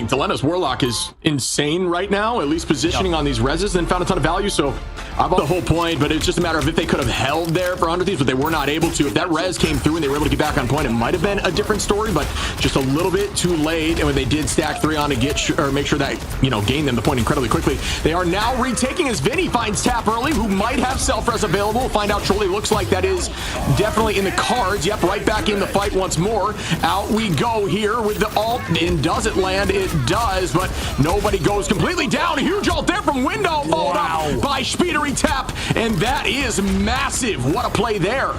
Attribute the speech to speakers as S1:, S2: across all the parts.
S1: think Delena's Warlock is insane right now, at least positioning on these reses, and found a ton of value. So I'm the whole point, but it's just a matter of if they could have held there for 100 Thieves, but they were not able to. If that res came through and they were able to get back on point, it might have been a different story, but just a little bit too late. And when they did stack 3 on to get or make sure that, you know, gain them the point incredibly quickly, they are now retaking as Vinny finds Tap early, who might have self-res available. We'll find out shortly. Looks like that is definitely in the cards. Yep, right back in the fight once more. Out we go here with the ult, and does it land? It does, but nobody goes completely down. A huge ult there from Window, followed up by Speedery Tap, and that is massive. What a play there.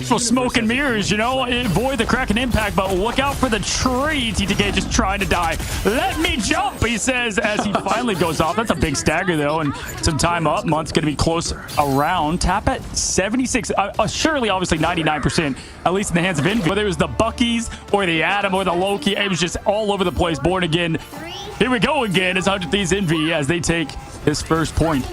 S2: So smoke and mirrors, you know, avoid the Kraken impact, but look out for the tree. TTK just trying to die. Let me jump, he says, as he finally goes off. That's a big stagger, though, and some time up. Month's going to be close around. Tap at 76. Surely, obviously, 99%, at least in the hands of Envy. Whether it was the Buckies or the Adam or the Loki, it was just all over the place. Born again. Here we go again. It's 100Thies Envy as they take his first point.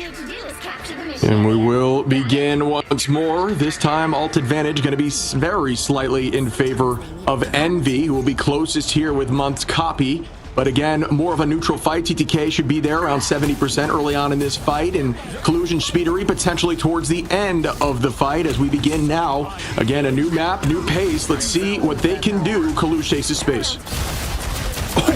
S1: And we will begin once more. This time, ult advantage going to be very slightly in favor of Envy, who will be closest here with Month's copy. But again, more of a neutral fight. TTK should be there around 70% early on in this fight, and Collusion Speedery potentially towards the end of the fight as we begin now. Again, a new map, new pace. Let's see what they can do. Collusion takes his space.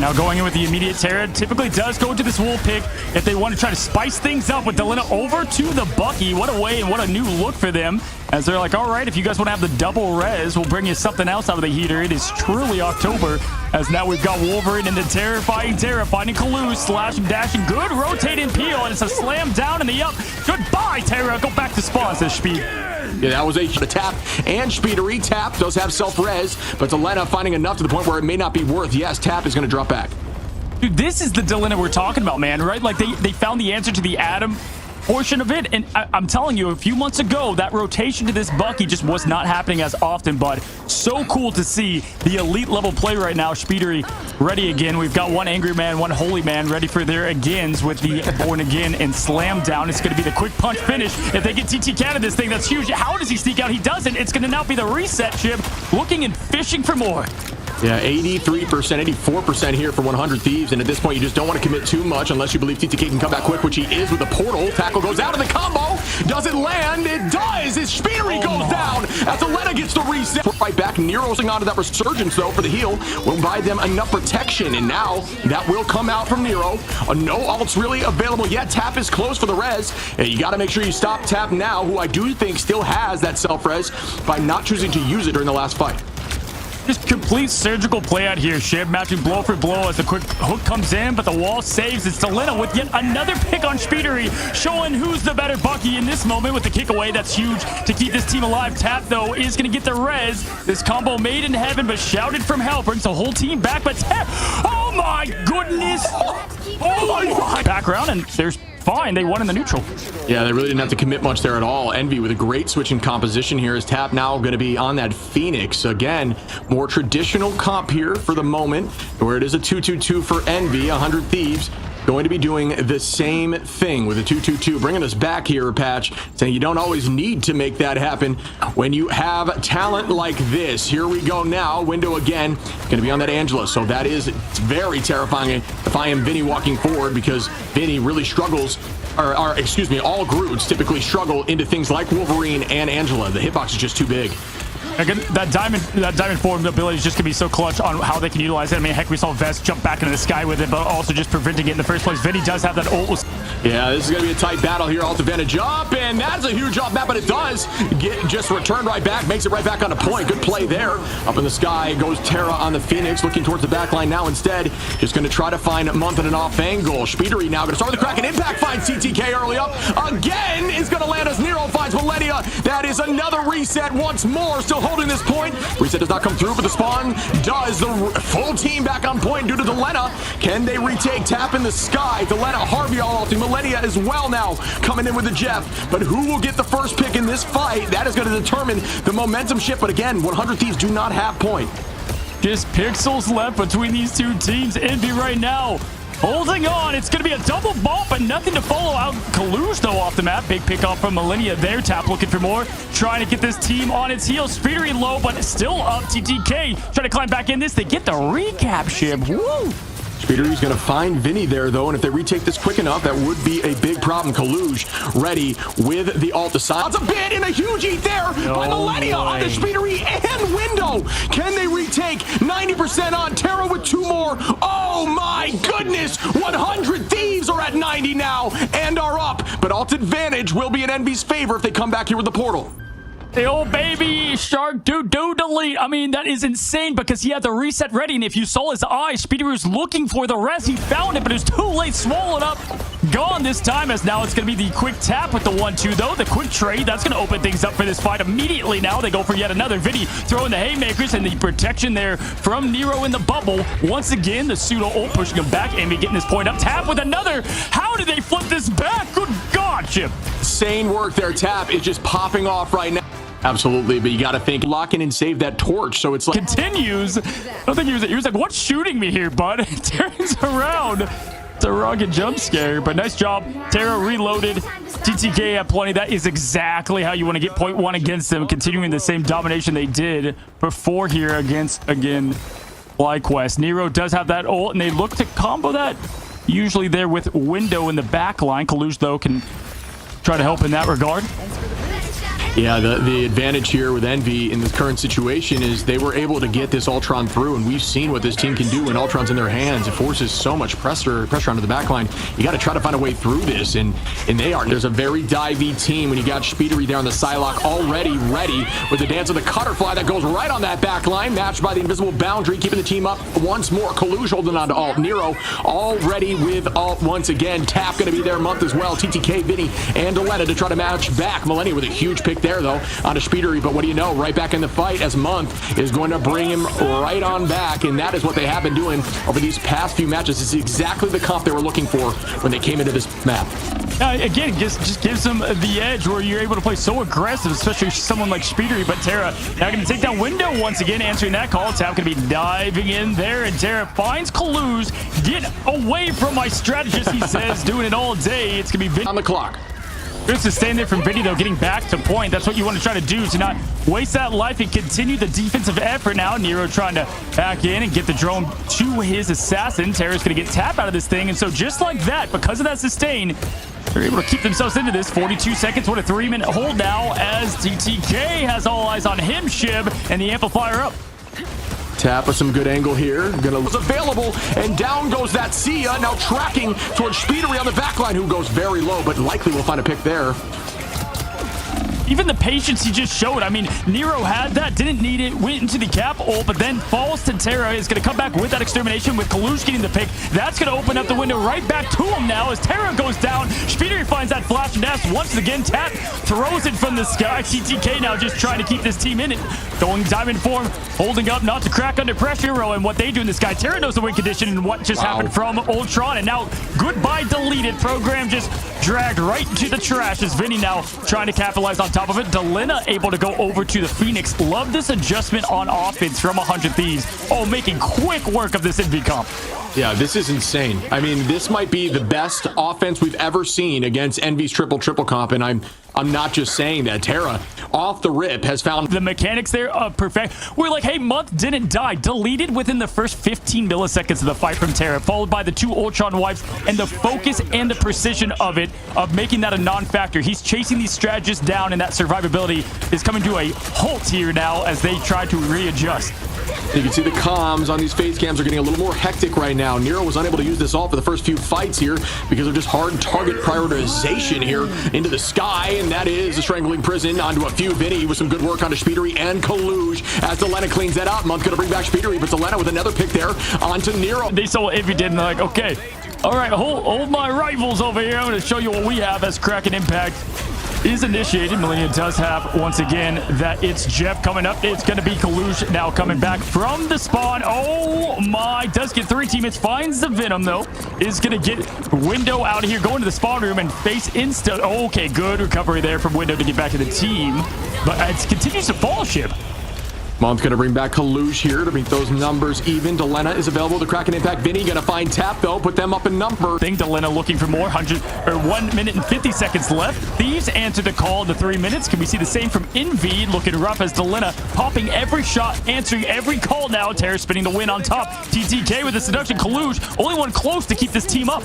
S2: Now going in with the immediate Terra, typically does go into this Wolf pick if they want to try to spice things up with Delena over to the Bucky. What a way and what a new look for them, as they're like, all right, if you guys want to have the double res, we'll bring you something else out of the heater. It is truly October, as now we've got Wolverine and the terrifying Terra finding Kaloo, slashing, dashing, good rotate and peel, and it's a slam down in the up. Goodbye, Terra. Go back to spawn, says Speed.
S1: Yeah, that was a Tap and Speedery. Tap does have self-res, but Delena finding enough to the point where it may not be worth. Yes, Tap is going to drop back.
S2: Dude, this is the Delena we're talking about, man, right? Like, they found the answer to the Adam portion of it, and I'm telling you, a few months ago, that rotation to this Bucky just was not happening as often, but so cool to see the elite level play right now. Speedery ready again. We've got one Angry Man, one Holy Man ready for their agains with the Born Again and Slam Down. It's going to be the quick punch finish. If they get TTK out of this thing, that's huge. How does he sneak out? He doesn't. It's going to now be the reset chip, looking and fishing for more.
S1: Yeah, 83%, 84% here for 100 Thieves, and at this point, you just don't want to commit too much unless you believe TTK can come back quick, which he is with the portal. Tackle goes out of the combo. Does it land? It does. His Speedery goes down as Delena gets the reset. Right back, Nero's onto that resurgence, though, for the heal. Will buy them enough protection, and now that will come out from Nero. No ults really available yet. Tap is close for the res, and you got to make sure you stop Tap now, who I do think still has that self-res, by not choosing to use it during the last fight.
S2: Just complete surgical play out here, Shib, matching blow for blow as the quick hook comes in, but the wall saves. It's Delena with yet another pick on Speedery, showing who's the better Bucky in this moment with the kick away. That's huge to keep this team alive. Tap, though, is going to get the res. This combo made in heaven, but shouted from hell. Brings the whole team back, but Tap, oh my goodness. Oh my. Back around, and there's fine. They won in the neutral.
S1: Yeah, they really didn't have to commit much there at all. Envy with a great switch in composition here. Is Tap now going to be on that Phoenix. Again, more traditional comp here for the moment, where it is a 2-2-2 for Envy. 100 Thieves going to be doing the same thing with a 2-2-2, bringing us back here, Patch, saying you don't always need to make that happen when you have talent like this. Here we go now. Window again, going to be on that Angela, so that is very terrifying if I am Vinny walking forward, because Vinny really struggles, or excuse me, all Groots typically struggle into things like Wolverine and Angela. The hitbox is just too big.
S2: Again, that diamond form ability is just gonna be so clutch on how they can utilize it. I mean, heck, we saw Vest jump back into the sky with it, but also just preventing it in the first place. Vinny does have that ult.
S1: Yeah, this is gonna be a tight battle here. Ult advantage up, and that's a huge off map, but it does get just returned right back, makes it right back on the point. Good play there. Up in the sky goes Terra on the Phoenix, looking towards the back line now instead. Just gonna try to find Month at an off angle. Speedery now gonna start with the Kraken impact, finds TTK early up. Again is gonna land as Nero finds Millennia. That is another reset once more, still holding this point. Reset does not come through, but the spawn does. The full team back on point due to Delena. Can they retake? Tap in the sky. Delena, Harvey all ulting. Millennia as well now coming in with the Jeff. But who will get the first pick in this fight? That is going to determine the momentum shift. But again, 100 Thieves do not have point.
S2: Just pixels left between these two teams. Envy right now holding on. It's going to be a double bump, but nothing to follow out. Kalush, though, off the map. Big pick off from Millennia there. Tap looking for more. Trying to get this team on its heels. Speedery low, but still up. TTK trying to climb back in this. They get the recap, Shib. Woo!
S1: Speedery's going to find Vinny there, though, and if they retake this quick enough, that would be a big problem. Kaluj ready with the ult aside. It's a bit and a huge eat there by Millennia on the Speedery and Window. Can they retake 90% on Terra with 2 more? Oh my goodness! 100 Thieves are at 90 now and are up, but ult advantage will be in Envy's favor if they come back here with the portal.
S2: The old baby shark do delete. I mean, that is insane because he had the reset ready, and if you saw his eyes, Speedery was looking for the rest. He found it, but it was too late. Swallowed up. Gone this time, as now it's going to be the quick tap with the 1-2, though. The quick trade, that's going to open things up for this fight immediately now. They go for yet another. Vinny throwing the haymakers and the protection there from Nero in the bubble. Once again, the pseudo ult pushing him back. Envy getting this point up. Tap with another. How did they flip this back? Good God, Chip.
S1: Insane work there. Tap is just popping off right now. Absolutely, but you got to think lock in and save that torch. So it's like
S2: continues. I don't think he was like, what's shooting me here, bud? Turns around. It's a rugged jump scare, but nice job. Terra reloaded. TTK at plenty. That is exactly how you want to get point 1 against them, continuing the same domination they did before here against, again, FlyQuest. Nero does have that ult, and they look to combo that. Usually there with Window in the back line. Kaluj, though, can try to help in that regard.
S1: Yeah, the advantage here with Envy in the current situation is they were able to get this Ultron through, and we've seen what this team can do when Ultron's in their hands. It forces so much pressure onto the backline. You got to try to find a way through this, and they are. There's a very divey team when you got Speedery there on the Psylocke already ready with the dance of the Cutterfly that goes right on that backline, matched by the invisible boundary, keeping the team up once more. Kaluj holding on to ult. Nero already with ult once again. Tap going to be there month as well. TTK, Vinny, and Delena to try to match back. Millennia with a huge pick there, though, onto Speedery, but what do you know? Right back in the fight as Month is going to bring him right on back, and that is what they have been doing over these past few matches. This is exactly the comp they were looking for when they came into this map.
S2: Again, just gives them the edge where you're able to play so aggressive, especially someone like Speedery, but Terra now going to take that Window once again, answering that call. Tap going to be diving in there, and Terra finds Kaluj. Get away from my strategist, he says, doing it all day. It's going to be Vin
S1: on the clock.
S2: Good to stand there from Vinny, though, getting back to point. That's what you want to try to do, to not waste that life and continue the defensive effort now. Nero trying to back in and get the drone to his assassin. Terra's going to get tap out of this thing, and so just like that, because of that sustain, they're able to keep themselves into this. 42 seconds, what a 3-minute hold now, as TTK has all eyes on him, Shib, and the amplifier up.
S1: Tap with some good angle here. Was available, and down goes that Sia. Now tracking towards Speedery on the backline, who goes very low, but likely will find a pick there.
S2: Even the patience he just showed. I mean, Nero had that, didn't need it, went into the cap ult, but then falls to Terra. Is going to come back with that extermination with Kaluj getting the pick. That's going to open up the window right back to him now as Terra goes down. Speedery finds that flash and dash once again. Tap throws it from the sky. TTK now just trying to keep this team in it. Going diamond form, holding up, not to crack under pressure. And what they do in this guy, Terra knows the win condition and what just happened from Ultron. And now goodbye deleted. Program just dragged right into the trash as Vinny now trying to capitalize on top of it. Delena able to go over to the Phoenix. Love this adjustment on offense from 100Thies. Oh, making quick work of this NV comp.
S1: Yeah, this is insane. I mean, this might be the best offense we've ever seen against Envy's triple comp, and I'm not just saying that. Terra, off the rip, has found
S2: the mechanics there perfect. We're like, hey, Month didn't die. Deleted within the first 15 milliseconds of the fight from Terra, followed by the 2 Ultron wipes, and the focus and the precision of it, of making that a non-factor. He's chasing these strategists down, and that survivability is coming to a halt here now as they try to readjust.
S1: You can see the comms on these phase cams are getting a little more hectic right now. Nero was unable to use this all for the first few fights here because of just hard target prioritization here into the sky, and that is a strangling prison onto a few. Vinny with some good work onto Speedery and Kaluj as Delena cleans that up. Month gonna bring back Speedery, but Delena with another pick there onto Nero.
S2: They saw what Envy did, and they're like, okay, all right, hold my rivals over here. I'm gonna show you what we have as Kraken Impact is initiated. Millennia does have, once again, that it's Jeff coming up. It's going to be Kaluj now coming back from the spawn. Oh my, does get 3 teammates, finds the Venom though. Is going to get Window out of here, going to the spawn room and face Insta. Okay, good recovery there from Window to get back to the team. But it continues to fall, Ship.
S1: Month gonna bring back Kalush here to make those numbers even. Delena is available to crack an impact. Vinny gonna find Tap though, put them up in number.
S2: Think Delena looking for more. 1 minute and 50 seconds left. Thieves answered the call in the 3 minutes. Can we see the same from Envy? Looking rough as Delena popping every shot, answering every call now. Terra spinning the win on top. TTK with the seduction. Kalush, only one close to keep this team up.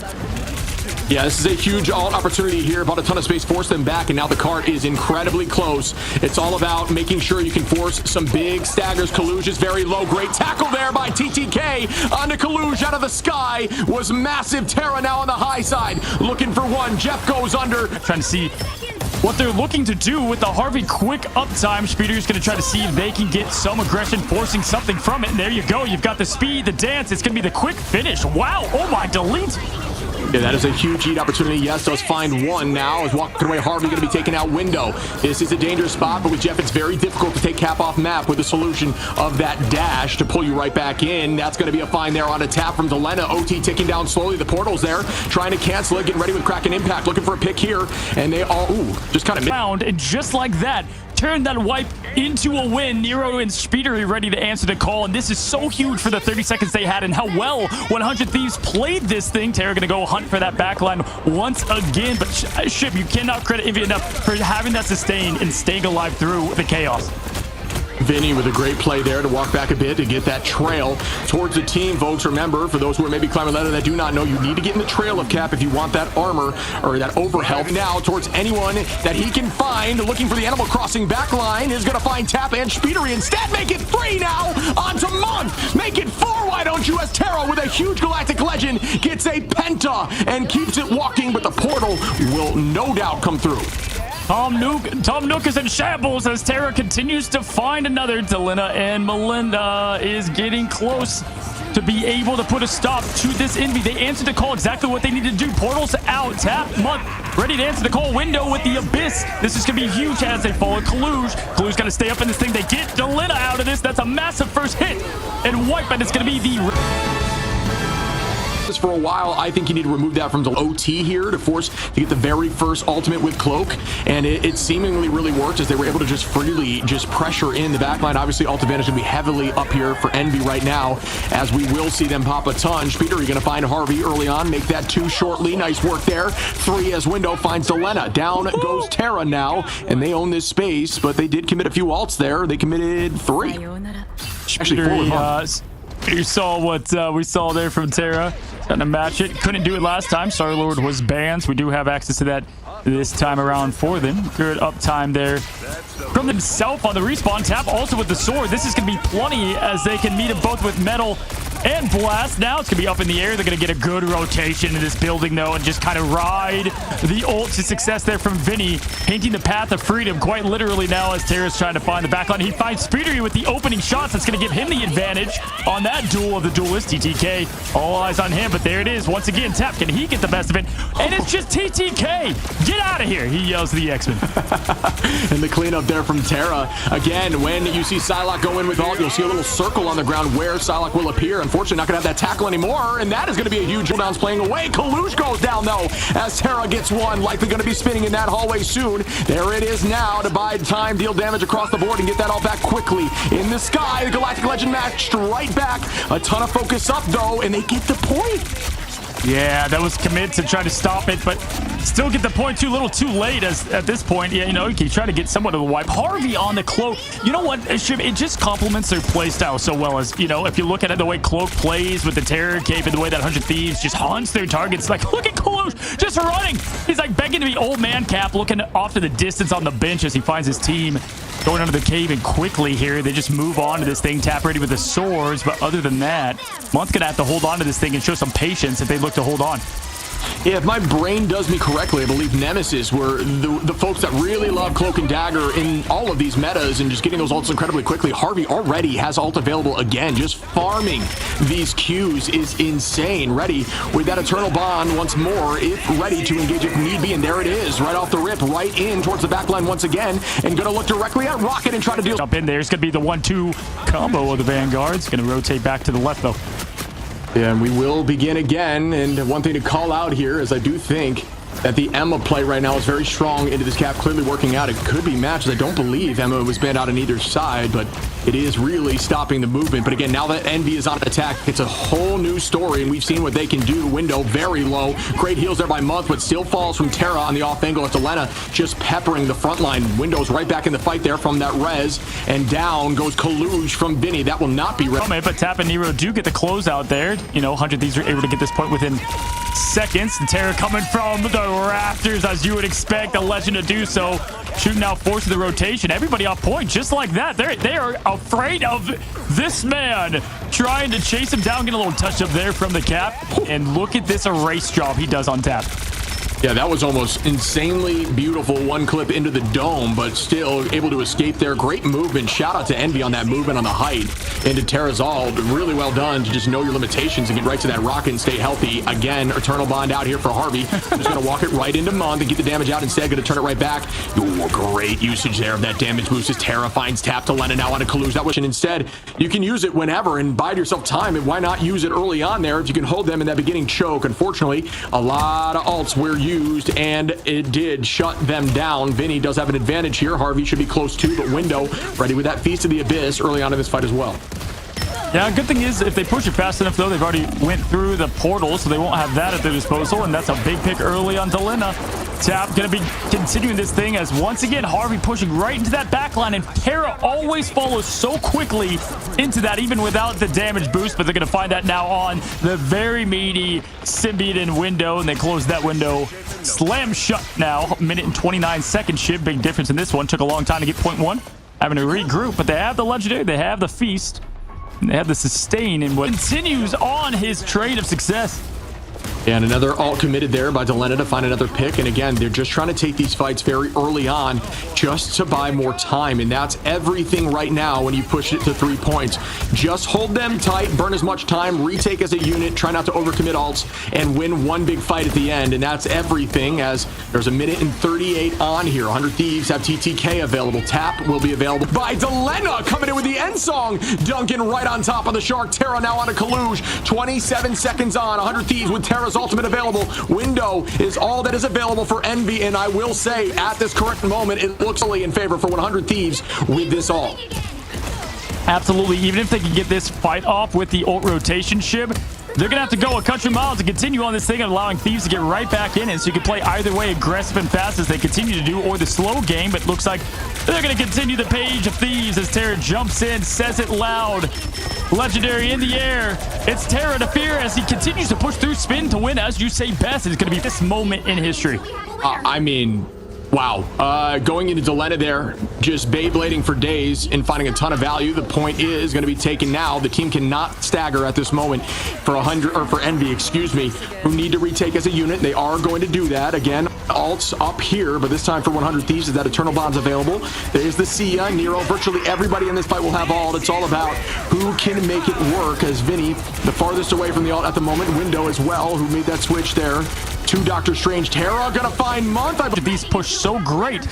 S1: Yeah, this is a huge alt opportunity here. About a ton of space, force them back, and now the cart is incredibly close. It's all about making sure you can force some big staggers. Kalush is very low. Great tackle there by TTK onto Kalush out of the sky. Was massive. Terra now on the high side. Looking for one. Jeff goes under.
S2: Trying to see what they're looking to do with the Harvey quick uptime. Speeder's going to try to see if they can get some aggression, forcing something from it. And there you go. You've got the speed, the dance. It's going to be the quick finish. Wow. Oh, my. Delete.
S1: Yeah, that is a huge heat opportunity. Yes, does find one now. Is walking away. Harvey going to be taken out window. This is a dangerous spot, but with Jeff, it's very difficult to take Cap off map with the solution of that dash to pull you right back in. That's going to be a find there on a tap from Delena. OT ticking down slowly. The portal's there, trying to cancel it, getting ready with Kraken Impact, looking for a pick here, and they all, just kind of
S2: found, and just like that, turned that wipe into a win. Nero and Speedery ready to answer the call, and this is so huge for the 30 seconds they had and how well 100Thies played this thing. Terra gonna go hunt for that backline once again, but Ship, you cannot credit Envy enough for having that sustain and staying alive through the chaos.
S1: Vinny with a great play there to walk back a bit to get that trail towards the team, folks. Remember, for those who are maybe climbing ladder that do not know, you need to get in the trail of Cap if you want that armor or that overhealth. Now towards anyone that he can find, looking for the Animal Crossing backline, is going to find Tap and Speedery. Instead, make it 3 now onto Month. Make it 4, why don't you, as Terra with a huge Galactic Legend gets a penta and keeps it walking, but the portal will no doubt come through.
S2: Tom Nook is in shambles as Terra continues to find another. Delena and Melinda is getting close to be able to put a stop to this Envy. They answered the call exactly what they need to do. Portals out. Tap. Month ready to answer the call. Window with the Abyss. This is going to be huge as they follow Kalush. Kalush got to stay up in this thing. They get Delena out of this. That's a massive first hit. And wipe, and it's going to be the...
S1: For a while, I think you need to remove that from the OT here to force to get the very first ultimate with Cloak, and it seemingly really worked as they were able to just freely just pressure in the backline. Obviously, ult advantage going to be heavily up here for Envy right now, as we will see them pop a ton. Speeder, you're going to find Harvey early on, make that 2 shortly. Nice work there. 3 as Window finds Delena. Down goes Terra now, and they own this space, but they did commit a few ults there. They committed 3. Actually, 4 with Month.
S2: You saw what we saw there from Terra. Trying to match it. Couldn't do it last time. Star-Lord was banned, so we do have access to that this time around for them. Good uptime there from himself on the respawn. Tap also with the sword. This is going to be plenty as they can meet them both with metal and blast. Now it's going to be up in the air. They're going to get a good rotation in this building, though, and just kind of ride the ult to success there from Vinny, painting the path of freedom quite literally now as Terra's trying to find the backline. He finds Speedery with the opening shots. That's going to give him the advantage on that duel of the duelist. TTK, all eyes on him, but there it is. Once again, Tap, can he get the best of it? And it's just TTK. Get out of here, he yells to the X-Men.
S1: And the cleanup there from Terra. Again, when you see Psylocke go in with ult, you'll see a little circle on the ground where Psylocke will appear. Unfortunately, not going to have that tackle anymore, and that is going to be a huge cooldowns playing away. Kalush goes down, though, as Terra gets one. Likely going to be spinning in that hallway soon. There it is now to bide time, deal damage across the board, and get that all back quickly. In the sky, the Galactic Legend matched right back. A ton of focus up, though, and they get the point.
S2: Yeah, that was commit to try to stop it, but still get the point too little too late as at this point. Yeah, you know, you can try to get somewhat of a wipe. Harvey on the Cloak. You know what? It just complements their playstyle so well as, you know, if you look at it, the way Cloak plays with the Terror Cape and the way that 100Thies just haunts their targets. Like, look at Kalush just running. He's like begging to be old man Cap, looking off to the distance on the bench as he finds his team going under the cave, and quickly here they just move on to this thing. Tap ready with the swords, but other than that, Month's gonna have to hold on to this thing and show some patience if they look to hold on.
S1: Yeah, if my brain does me correctly, I believe Nemesis were the folks that really love Cloak and Dagger in all of these metas and just getting those ults incredibly quickly. Harvey already has ult available again. Just farming these Qs is insane. Ready with that Eternal Bond once more, if ready to engage if need be. And there it is, right off the rip, right in towards the backline once again. And going to look directly at Rocket and try to deal.
S2: Up in there, it's going to be the 1-2 combo of the Vanguards. Going to rotate back to the left, though.
S1: Yeah, and we will begin again. And one thing to call out here is I do think that the EMEA play right now is very strong into this cap, clearly working out. It could be matches. I don't believe EMEA was banned out on either side, but it is really stopping the movement. But again, now that Envy is on attack, it's a whole new story, and we've seen what they can do. Window very low. Great heals there by Month, but still falls from Terra on the off angle. It's Elena just peppering the front line. Window's right back in the fight there from that res, and down goes Kaluj from Vinny. That will not be res.
S2: But Tap and Nero do get the closeout there. You know, 100Thies are able to get this point within seconds. And Terra coming from the rafters, as you would expect the Legend to do so. Shooting out, forcing the rotation. Everybody off point just like that. They are afraid of this man. Trying to chase him down, get a little touch up there from the cap. And look at this erase job he does on Tap.
S1: Yeah, that was almost insanely beautiful. One clip into the dome, but still able to escape there. Great movement. Shout out to Envy on that movement on the height into Terra's all. Really well done to just know your limitations and get right to that rocket and stay healthy. Again, Eternal Bond out here for Harvey. Just going to walk it right into Month and get the damage out instead. Going to turn it right back. Ooh, great usage there of that damage boost as Terra finds Tap to Lena now on a Kaluj. That was, and instead, you can use it whenever and bide yourself time. And why not use it early on there if you can hold them in that beginning choke? Unfortunately, a lot of ults were used, and it did shut them down. Vinny does have an advantage here. Harvey should be close too, but Window ready with that Feast of the Abyss early on in this fight as well.
S2: Yeah, good thing is if they push it fast enough, though, they've already went through the portal, so they won't have that at their disposal, and that's a big pick early on Delena. Tap going to be continuing this thing as once again Harvey pushing right into that backline, and Terra always follows so quickly into that even without the damage boost, but they're going to find that now on the very meaty Symbiote and Window, and they close that window slam shut now. Minute and 29 second ship. Big difference in this one. Took a long time to get point one. Having to regroup, but they have the Legendary, they have the Feast, and they have the sustain, and what continues on his trade of success.
S1: And another ult committed there by Delena to find another pick. And again, they're just trying to take these fights very early on just to buy more time. And that's everything right now when you push it to 3 points. Just hold them tight, burn as much time, retake as a unit, try not to overcommit ults, and win one big fight at the end. And that's everything, as there's a minute and 38 on here. 100Thieves have TTK available. Tap will be available by Delena, coming in with the end song. Duncan right on top of the Shark. Terra now on a Kaluj. 27 seconds on. 100Thieves with Terra's ultimate available. Window is all that is available for Envy, and I will say at this correct moment it looks in favor for 100Thieves with this ult.
S2: Absolutely. Even if they can get this fight off with the ult rotation ship, they're gonna have to go a country mile to continue on this thing and allowing Thieves to get right back in it, so you can play either way, aggressive and fast as they continue to do, or the slow game. But looks like they're gonna continue the page of Thieves as Terra jumps in, says it loud. Legendary in the air. It's Terra to fear as he continues to push through spin to win, as you say best. It's going to be this moment in history.
S1: I mean, wow. Going into Delena there, just Beyblading for days and finding a ton of value. The point is going to be taken now. The team cannot stagger at this moment for Envy, excuse me, who need to retake as a unit. They are going to do that. Again, ults up here, but this time for 100Thieves is that Eternal Bond's available. There's the Sia, Nero. Virtually everybody in this fight will have ult. It's all about who can make it work, as Vinny, the farthest away from the ult at the moment. Window as well, who made that switch there to Doctor Strange. Terra gonna find Month.
S2: These push so great.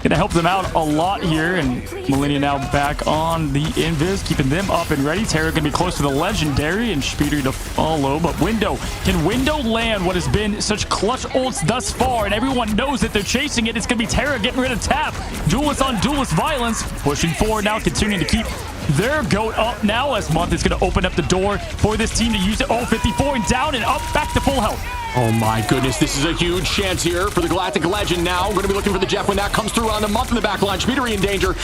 S2: Gonna help them out a lot here, and Millennia now back on the invis, keeping them up and ready. Terra gonna be close to the Legendary, and Speeder to follow, but Window, can Window land what has been such clutch ults thus far? And everyone knows that they're chasing it. It's gonna be Terra getting rid of Tap. Duelist on duelist violence, pushing forward now, continuing to keep their goat up now, as Month is gonna open up the door for this team to use it. Oh, 54 and down and up, back to full health.
S1: Oh my goodness, this is a huge chance here for the Galactic Legend now. We're going to be looking for the Jeff when that comes through on the Month in the back line. Speedery in danger.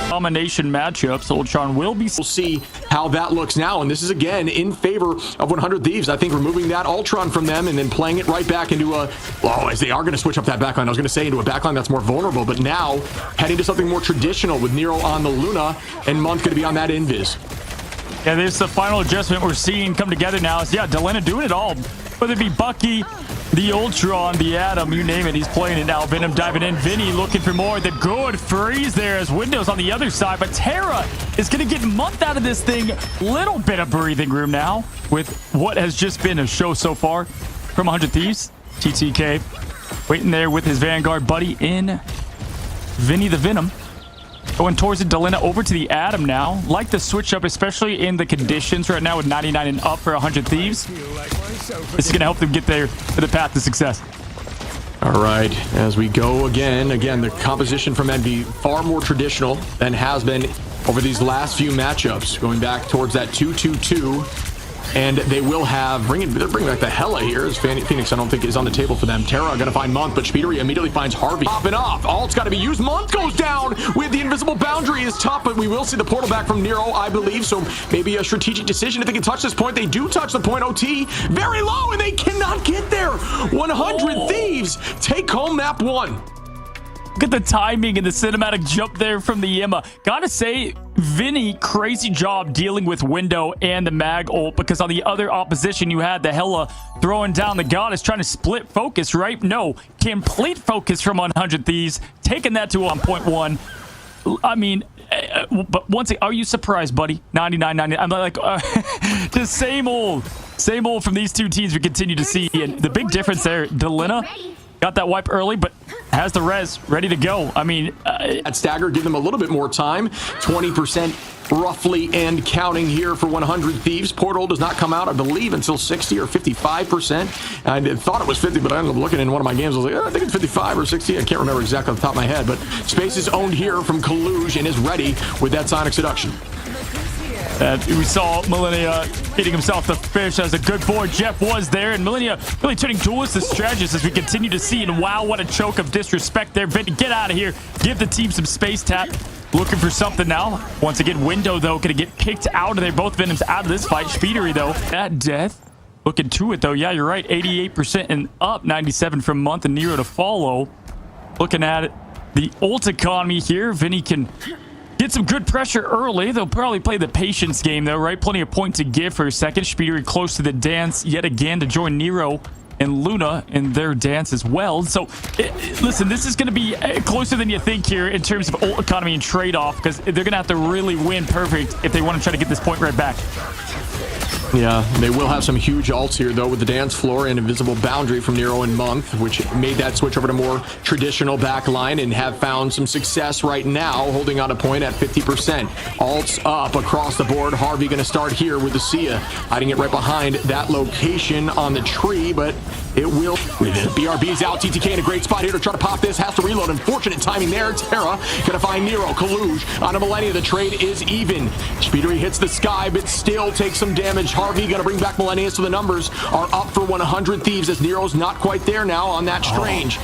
S2: Domination matchups. Ultron will be...
S1: We'll see how that looks now, and this is again in favor of 100Thieves. I think removing that Ultron from them and then playing it right back into a... Oh, as they are going to switch up that backline. I was going to say into a backline that's more vulnerable, but now heading to something more traditional with Nero on the Luna and Month going to be on that invis.
S2: Yeah, this is the final adjustment we're seeing come together now. Is, yeah, Delena doing it all. Whether it be Bucky, the Ultron, the Atom, you name it, he's playing it now. Venom diving in. Vinny looking for more. The good freeze there as Windows on the other side. But Terra is going to get Month out of this thing. Little bit of breathing room now with what has just been a show so far from 100Thieves. TTK waiting there with his Vanguard buddy in Vinny the Venom. Going towards the Delina over to the Atom now. Like the switch up, especially in the conditions right now with 99 and up for 100 Thieves. This is going to help them get there to the path to success.
S1: All right, as we go again, the composition from Envy far more traditional than has been over these last few matchups, going back towards that 2-2-2. And they will have, they're bringing back the Hella here, as Phoenix I don't think is on the table for them. Terra gonna find Month, but Speedery immediately finds Harvey. Popping off, Alt's gotta be used. Month goes down with the invisible boundary is tough, but we will see the portal back from Nero, I believe, so maybe a strategic decision if they can touch this point. They do touch the point. OT, very low, and they cannot get there. 100 Thieves take home map 1.
S2: Look at the timing and the cinematic jump there from the EMEA. Gotta say, Vinny, crazy job dealing with Window and the Mag ult, because on the other opposition, you had the Hella throwing down the Goddess, trying to split focus, right? No, complete focus from 100 Thieves, taking that to 1.1. I mean, but once again, are you surprised, buddy? 99, 90. I'm like, the same old from these two teams we continue to see. And the big difference there, Delina got that wipe early, but has the res ready to go. I mean,
S1: at Stagger, give them a little bit more time. 20% roughly and counting here for 100 Thieves. Portal does not come out, I believe, until 60 or 55%. I thought it was 50, but I ended up looking in one of my games. I was like, I think it's 55 or 60. I can't remember exactly off the top of my head, but Space is owned here from Kaluge and is ready with that Sonic Seduction.
S2: We saw Millennia hitting himself the fish as a good boy Jeff was there, and Millennia really turning duelist to strategist as we continue to see. And wow, what a choke of disrespect there. Vinny, get out of here. Give the team some space tap. Looking for something now. Once again, Window, though, going to get picked out of there. Both Venoms out of this fight. Speedery, though, at death. Looking to it, though. Yeah, you're right. 88% and up. 97 from Month and Nero to follow. Looking at it. The ult economy here. Vinny can get some good pressure early. They'll probably play the patience game, though, right? Plenty of point to give for a second. Speedery close to the dance yet again to join Nero and Luna in their dance as well. So, listen, this is going to be closer than you think here in terms of ult economy and trade-off, because they're going to have to really win perfect if they want to try to get this point right back.
S1: Yeah, they will have some huge ults here, though, with the dance floor and invisible boundary from Nero and Month, which made that switch over to more traditional backline and have found some success right now, holding on a point at 50%. Ults up across the board. Harvey going to start here with the Sia, hiding it right behind that location on the tree, but it will. BRB's out. TTK in a great spot here to try to pop this. Has to reload. Unfortunate timing there. Terra gonna find Nero. Kaluge on a Millennia. The trade is even. Speedery hits the sky, but still takes some damage. Harvey gonna bring back Millennia, so the numbers are up for 100 Thieves as Nero's not quite there now on that Strange.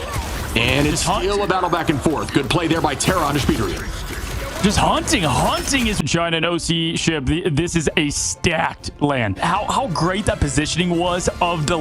S1: And it's still a battle back and forth. Good play there by Terra on Speedery.
S2: Just hunting is China and OC ship. This is a stacked land. How great that positioning was of the